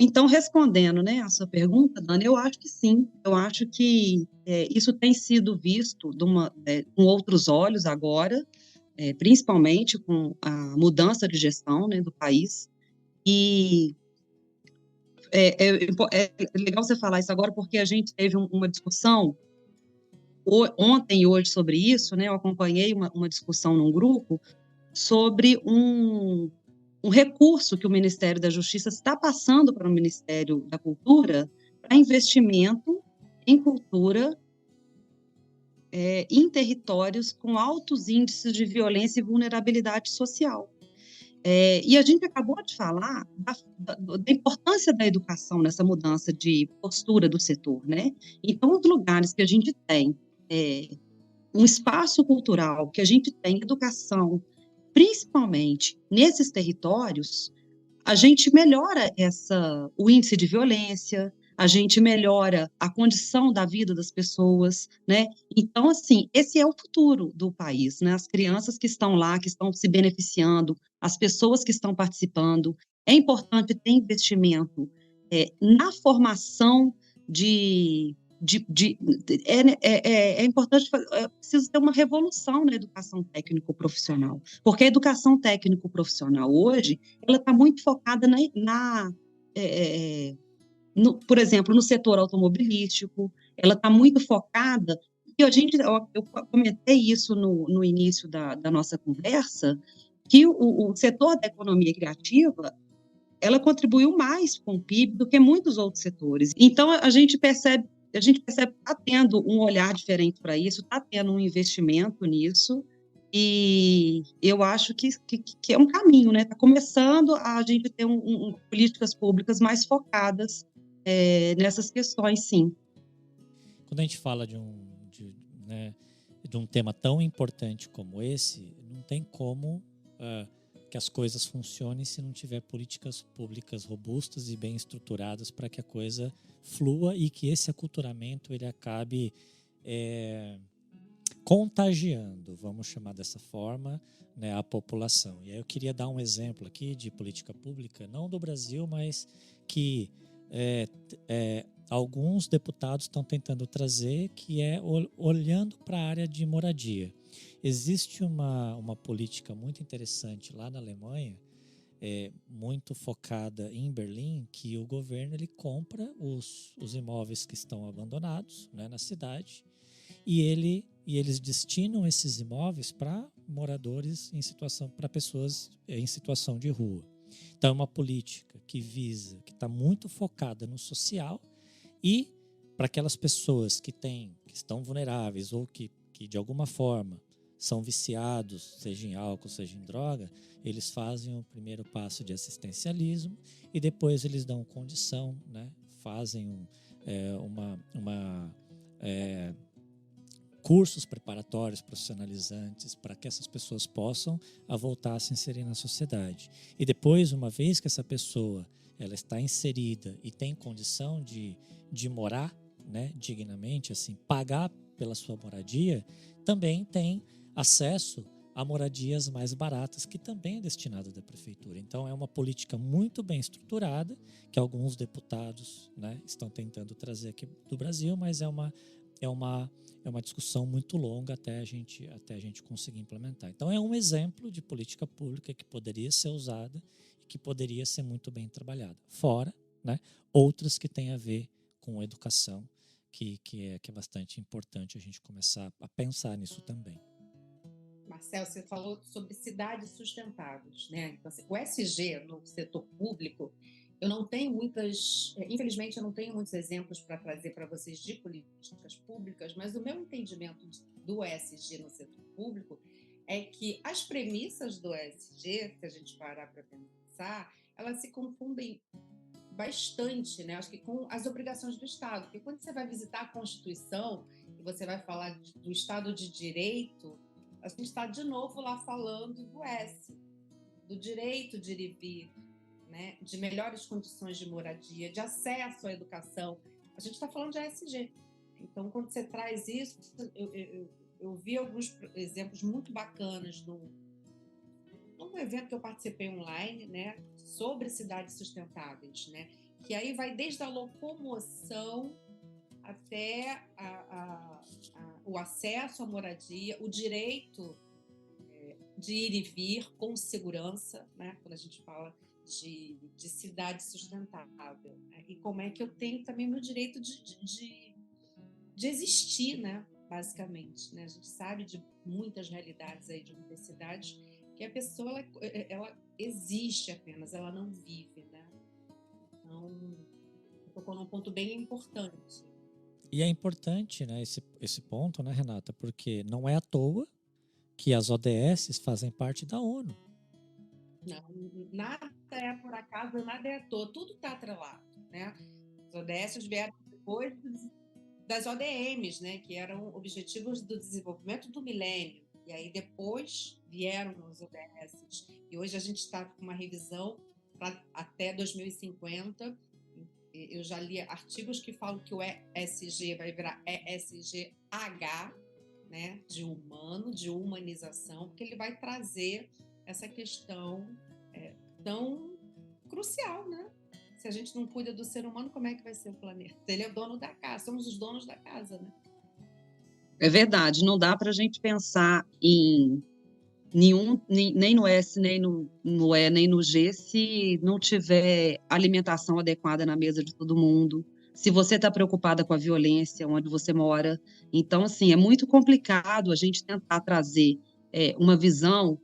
Então, respondendo, né, a sua pergunta, Dani, eu acho que sim. Eu acho que isso tem sido visto com outros olhos agora, principalmente com a mudança de gestão, né, do país. E é legal você falar isso agora, porque a gente teve uma discussão ontem e hoje sobre isso, né? Eu acompanhei uma discussão num grupo sobre um recurso que o Ministério da Justiça está passando para o Ministério da Cultura para investimento em cultura em territórios com altos índices de violência e vulnerabilidade social. E a gente acabou de falar da importância da educação nessa mudança de postura do setor, né? Então, os lugares que a gente tem um espaço cultural, que a gente tem educação, principalmente nesses territórios, a gente melhora o índice de violência, a gente melhora a condição da vida das pessoas, né? Então, assim, esse é o futuro do país, né? As crianças que estão lá, que estão se beneficiando, as pessoas que estão participando. É importante ter investimento na formação é importante, precisa ter uma revolução na educação técnico-profissional, porque a educação técnico-profissional hoje, ela está muito focada por exemplo, no setor automobilístico, ela está muito focada, e eu comentei isso no início da nossa conversa, que o setor da economia criativa, ela contribuiu mais com o PIB do que muitos outros setores. Então, a gente percebe que está tendo um olhar diferente para isso, está tendo um investimento nisso, e eu acho que é um caminho, né? Está começando a gente ter políticas públicas mais focadas nessas questões, sim. Quando a gente fala de um tema tão importante como esse, não tem como que as coisas funcionem se não tiver políticas públicas robustas e bem estruturadas para que a coisa flua e que esse aculturamento ele acabe contagiando, vamos chamar dessa forma, né, a população. E aí eu queria dar um exemplo aqui de política pública, não do Brasil, mas que alguns deputados estão tentando trazer, que é olhando para a área de moradia. Existe uma política muito interessante lá na Alemanha, muito focada em Berlim, que o governo ele compra os imóveis que estão abandonados, né, na cidade, e eles destinam esses imóveis para moradores para pessoas em situação de rua. Então é uma política que está muito focada no social e para aquelas pessoas que estão vulneráveis ou que de alguma forma são viciados, seja em álcool, seja em droga, eles fazem o primeiro passo de assistencialismo e depois eles dão condição, né? Fazem cursos preparatórios, profissionalizantes, para que essas pessoas possam voltar a se inserir na sociedade. E depois, uma vez que essa pessoa ela está inserida e tem condição de morar, né, dignamente, assim, pagar pela sua moradia, também tem acesso a moradias mais baratas, que também é destinada da prefeitura. Então, é uma política muito bem estruturada, que alguns deputados, né, estão tentando trazer aqui do Brasil, mas é uma discussão muito longa até a gente conseguir implementar. Então, é um exemplo de política pública que poderia ser usada e que poderia ser muito bem trabalhada. Fora, né, outras que têm a ver com educação, que é bastante importante a gente começar a pensar nisso também. Marcelo, você falou sobre cidades sustentáveis, né? Então, assim, o ESG no setor público, eu não tenho infelizmente eu não tenho muitos exemplos para trazer para vocês de políticas públicas, mas o meu entendimento do ESG no setor público é que as premissas do ESG, se a gente parar para pensar, elas se confundem bastante, né? Acho que com as obrigações do Estado, porque quando você vai visitar a Constituição e você vai falar do Estado de Direito, a gente está de novo lá falando do direito de ir e vir, né? De melhores condições de moradia, de acesso à educação. A gente está falando de ESG. Então, quando você traz isso, eu vi alguns exemplos muito bacanas num evento que eu participei online, né, sobre cidades sustentáveis, né, que aí vai desde a locomoção até o acesso à moradia, o direito de ir e vir com segurança, né, quando a gente fala de cidade sustentável, né, e como é que eu tenho também meu direito de existir, né, basicamente, né, a gente sabe de muitas realidades aí de muitas cidades que a pessoa ela existe apenas, ela não vive, né? Então, tocou num ponto bem importante. E é importante, né, esse ponto, né, Renata, porque não é à toa que as ODS fazem parte da ONU. Não, nada é por acaso, nada é à toa, tudo está atrelado, né? As ODS vieram depois das ODMs, né, que eram Objetivos do Desenvolvimento do Milênio. E aí depois vieram os ODS. E hoje a gente está com uma revisão até 2050. Eu já li artigos que falam que o ESG vai virar ESGH, né, de humano, de humanização, porque ele vai trazer essa questão tão crucial, né? Se a gente não cuida do ser humano, como é que vai ser o planeta? Ele é o dono da casa, somos os donos da casa, né? É verdade, não dá para a gente pensar em nenhum, nem no S, nem no E, nem no G, se não tiver alimentação adequada na mesa de todo mundo, se você está preocupada com a violência onde você mora. Então, assim, é muito complicado a gente tentar trazer uma visão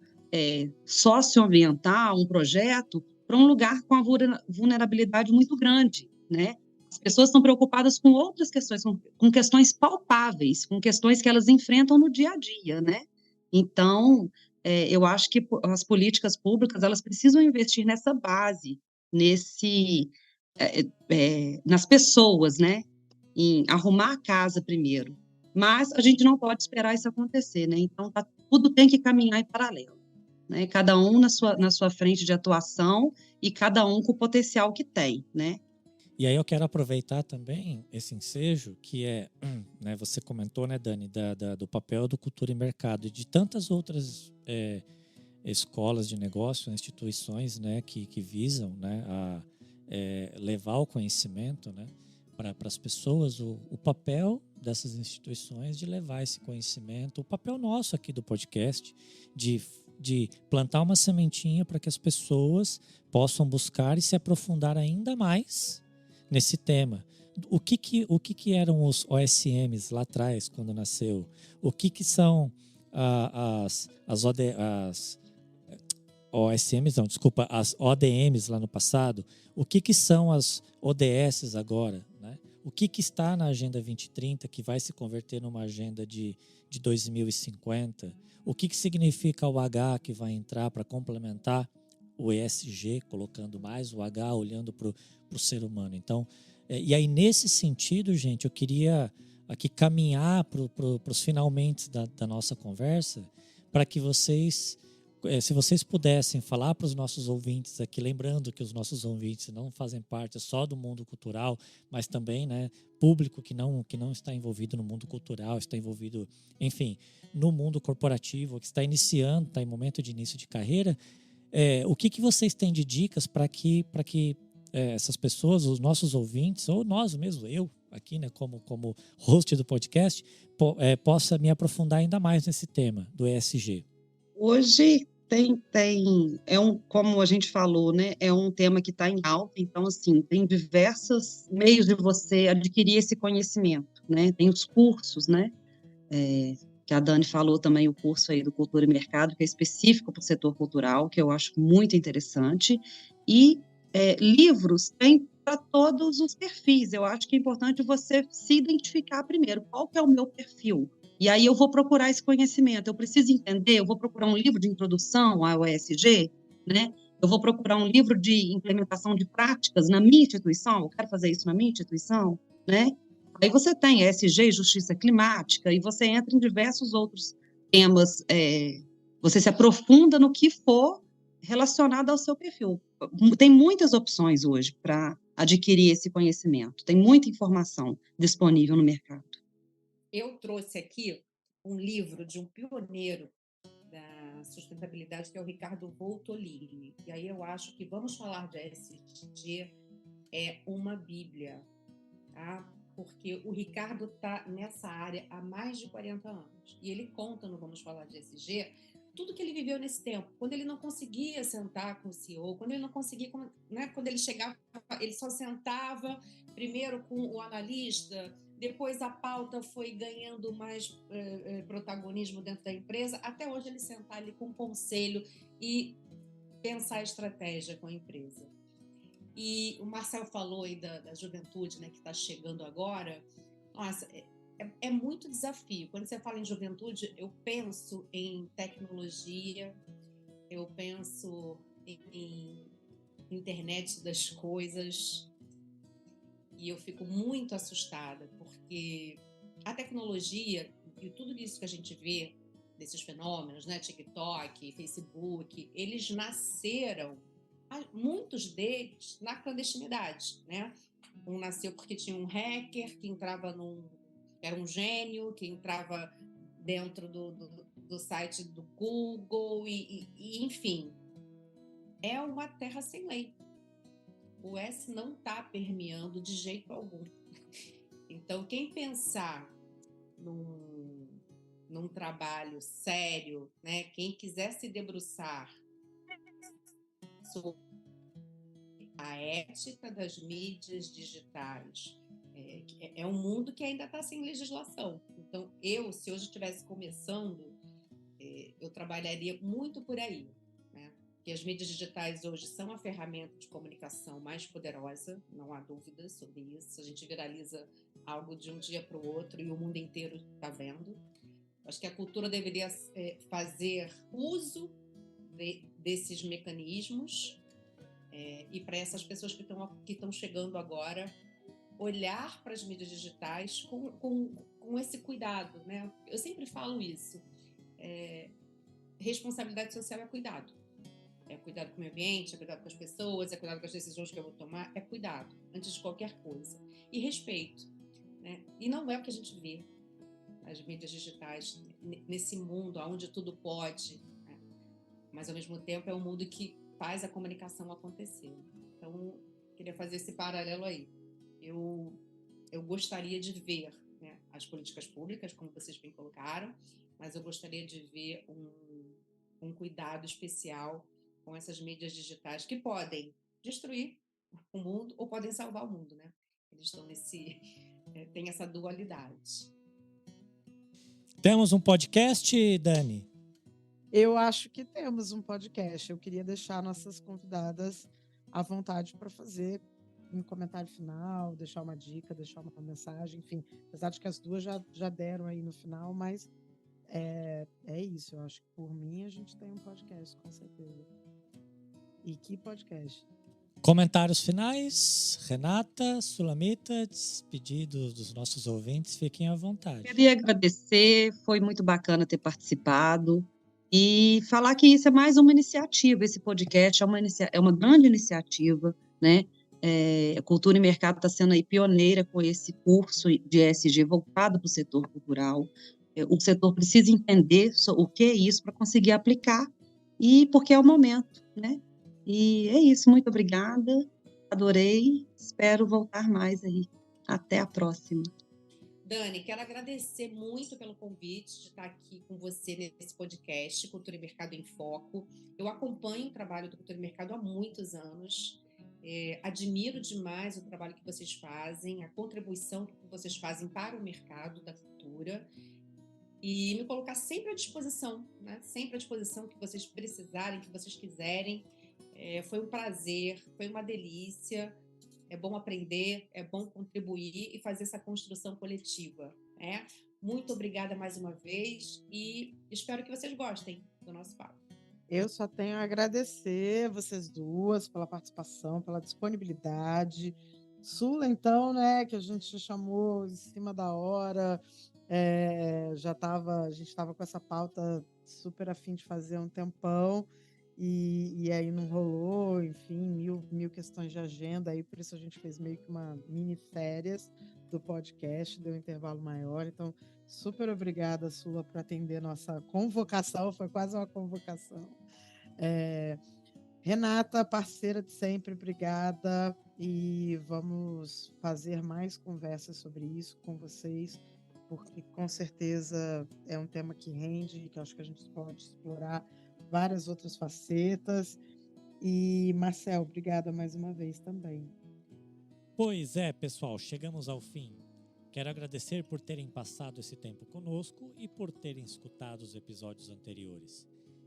socioambiental, um projeto, para um lugar com a vulnerabilidade muito grande, né? As pessoas estão preocupadas com outras questões, com questões palpáveis, com questões que elas enfrentam no dia a dia, né? Então, eu acho que as políticas públicas elas precisam investir nessa base, nas pessoas, né? Em arrumar a casa primeiro. Mas a gente não pode esperar isso acontecer, né? Então, tudo tem que caminhar em paralelo, né? Cada um na sua frente de atuação e cada um com o potencial que tem, né? E aí eu quero aproveitar também esse ensejo que né, você comentou, né, Dani, do papel do Cultura e Mercado e de tantas outras escolas de negócio, instituições, né, que visam, né, a levar o conhecimento, né, para as pessoas, o papel dessas instituições de levar esse conhecimento, o papel nosso aqui do podcast, de plantar uma sementinha para que as pessoas possam buscar e se aprofundar ainda mais nesse tema. O que eram os OSMs lá atrás, quando nasceu? O que são as OSMs, não, desculpa, as ODMs lá no passado? O que são as ODS agora? Né? O que está na Agenda 2030 que vai se converter numa agenda de 2050? O que significa o H que vai entrar para complementar o ESG, colocando mais o H, olhando para o ser humano? Então, E aí, nesse sentido, gente, eu queria aqui caminhar para os finalmente da nossa conversa, para que vocês, se vocês pudessem falar para os nossos ouvintes aqui, lembrando que os nossos ouvintes não fazem parte só do mundo cultural, mas também, né, público que não está envolvido no mundo cultural, está envolvido, enfim, no mundo corporativo, que está iniciando, está em momento de início de carreira. O que vocês têm de dicas para que essas pessoas, os nossos ouvintes, ou nós mesmo, eu aqui, né, como host do podcast, possa me aprofundar ainda mais nesse tema do ESG? Hoje como a gente falou, né, é um tema que está em alta, então, assim, tem diversos meios de você adquirir esse conhecimento, né? Tem os cursos, né, que a Dani falou também, o curso aí do Cultura e Mercado, que é específico para o setor cultural, que eu acho muito interessante, e livros tem para todos os perfis. Eu acho que é importante você se identificar primeiro, qual que é o meu perfil? E aí eu vou procurar esse conhecimento, eu preciso entender, eu vou procurar um livro de introdução ao ESG, né? Eu vou procurar um livro de implementação de práticas na minha instituição, eu quero fazer isso na minha instituição, né? Aí você tem ESG, justiça climática, e você entra em diversos outros temas, você se aprofunda no que for relacionado ao seu perfil. Tem muitas opções hoje para adquirir esse conhecimento, tem muita informação disponível no mercado. Eu trouxe aqui um livro de um pioneiro da sustentabilidade, que é o Ricardo Voltolini. E aí eu acho que vamos falar de ESG é uma bíblia, tá? Porque o Ricardo está nessa área há mais de 40 anos. E ele conta no Vamos Falar de ESG tudo que ele viveu nesse tempo. Quando ele não conseguia sentar com o CEO, quando ele não conseguia, né, quando ele chegava, ele só sentava primeiro com o analista, depois a pauta foi ganhando mais protagonismo dentro da empresa, até hoje ele sentar ali com o conselho e pensar a estratégia com a empresa. E o Marcel falou aí da juventude, né, que está chegando agora. Nossa, é muito desafio. Quando você fala em juventude, eu penso em tecnologia, eu penso em internet das coisas, e eu fico muito assustada, porque a tecnologia e tudo isso que a gente vê, desses fenômenos, né, TikTok, Facebook, eles nasceram, muitos deles, na clandestinidade, né? Um nasceu porque tinha um hacker que entrava era um gênio, que entrava dentro do site do Google, e enfim, é uma terra sem lei. O S não está permeando de jeito algum. Então, quem pensar num trabalho sério, né? Quem quiser se debruçar sobre a ética das mídias digitais, é um mundo que ainda está sem legislação. Então, se hoje estivesse começando, eu trabalharia muito por aí, né? Porque as mídias digitais hoje são a ferramenta de comunicação mais poderosa, não há dúvida sobre isso. A gente viraliza algo de um dia para o outro e o mundo inteiro está vendo. Acho que a cultura deveria fazer uso desses mecanismos, e para essas pessoas que estão chegando agora, olhar para as mídias digitais com esse cuidado, né? Eu sempre falo isso. Responsabilidade social é cuidado. É cuidado com o meio ambiente, é cuidado com as pessoas, é cuidado com as decisões que eu vou tomar, é cuidado, antes de qualquer coisa. E respeito, né? E não é o que a gente vê nas mídias digitais, nesse mundo onde tudo pode, né? Mas, ao mesmo tempo, é um mundo que faz a comunicação acontecer. Então, queria fazer esse paralelo aí. Eu gostaria de ver, né, as políticas públicas, como vocês bem colocaram, mas eu gostaria de ver um cuidado especial com essas mídias digitais que podem destruir o mundo ou podem salvar o mundo, né? Eles estão tem essa dualidade. Temos um podcast, Dani? Eu acho que temos um podcast. Eu queria deixar nossas convidadas à vontade para fazer um comentário final, deixar uma dica, deixar uma mensagem, enfim. Apesar de que as duas já deram aí no final, mas é isso. Eu acho que por mim a gente tem um podcast, com certeza. E que podcast? Comentários finais, Renata, Sulamita, despedidos dos nossos ouvintes, fiquem à vontade. Queria agradecer, foi muito bacana ter participado e falar que isso é mais uma iniciativa, esse podcast é uma grande iniciativa, né? A Cultura e Mercado está sendo aí pioneira com esse curso de ESG voltado para o setor cultural. O setor precisa entender o que é isso para conseguir aplicar e porque é o momento, né? E é isso, muito obrigada, adorei, espero voltar mais aí. Até a próxima. Dani, quero agradecer muito pelo convite de estar aqui com você nesse podcast, Cultura e Mercado em Foco. Eu acompanho o trabalho do Cultura e Mercado há muitos anos. Admiro demais o trabalho que vocês fazem, a contribuição que vocês fazem para o mercado da cultura. E me colocar sempre à disposição, né? Sempre à disposição que vocês precisarem, que vocês quiserem. Foi um prazer, foi uma delícia. É bom aprender, é bom contribuir e fazer essa construção coletiva, né? Muito obrigada mais uma vez e espero que vocês gostem do nosso papo. Eu só tenho a agradecer vocês duas pela participação, pela disponibilidade. Sula, então, né, que a gente chamou em cima da hora, a gente estava com essa pauta super a fim de fazer há um tempão, e aí não rolou, enfim, mil questões de agenda, aí por isso a gente fez meio que uma mini férias do podcast, deu um intervalo maior, então super obrigada, Sula, por atender nossa convocação, foi quase uma convocação. Renata, parceira de sempre, obrigada, e vamos fazer mais conversas sobre isso com vocês, porque com certeza é um tema que rende e que acho que a gente pode explorar várias outras facetas. E Marcel, obrigada mais uma vez também. Pois é, pessoal, chegamos ao fim. Quero agradecer por terem passado esse tempo conosco e por terem escutado os episódios anteriores.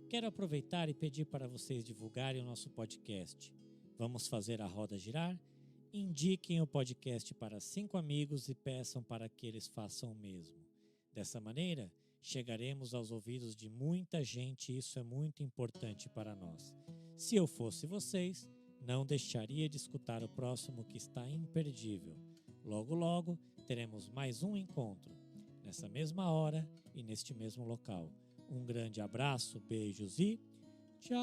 Quero aproveitar e pedir para vocês divulgarem o nosso podcast. Vamos fazer a roda girar? Indiquem o podcast para 5 amigos e peçam para que eles façam o mesmo. Dessa maneira, chegaremos aos ouvidos de muita gente e isso é muito importante para nós. Se eu fosse vocês, não deixaria de escutar o próximo que está imperdível. Logo, logo, teremos mais um encontro, nessa mesma hora e neste mesmo local. Um grande abraço, beijos e tchau!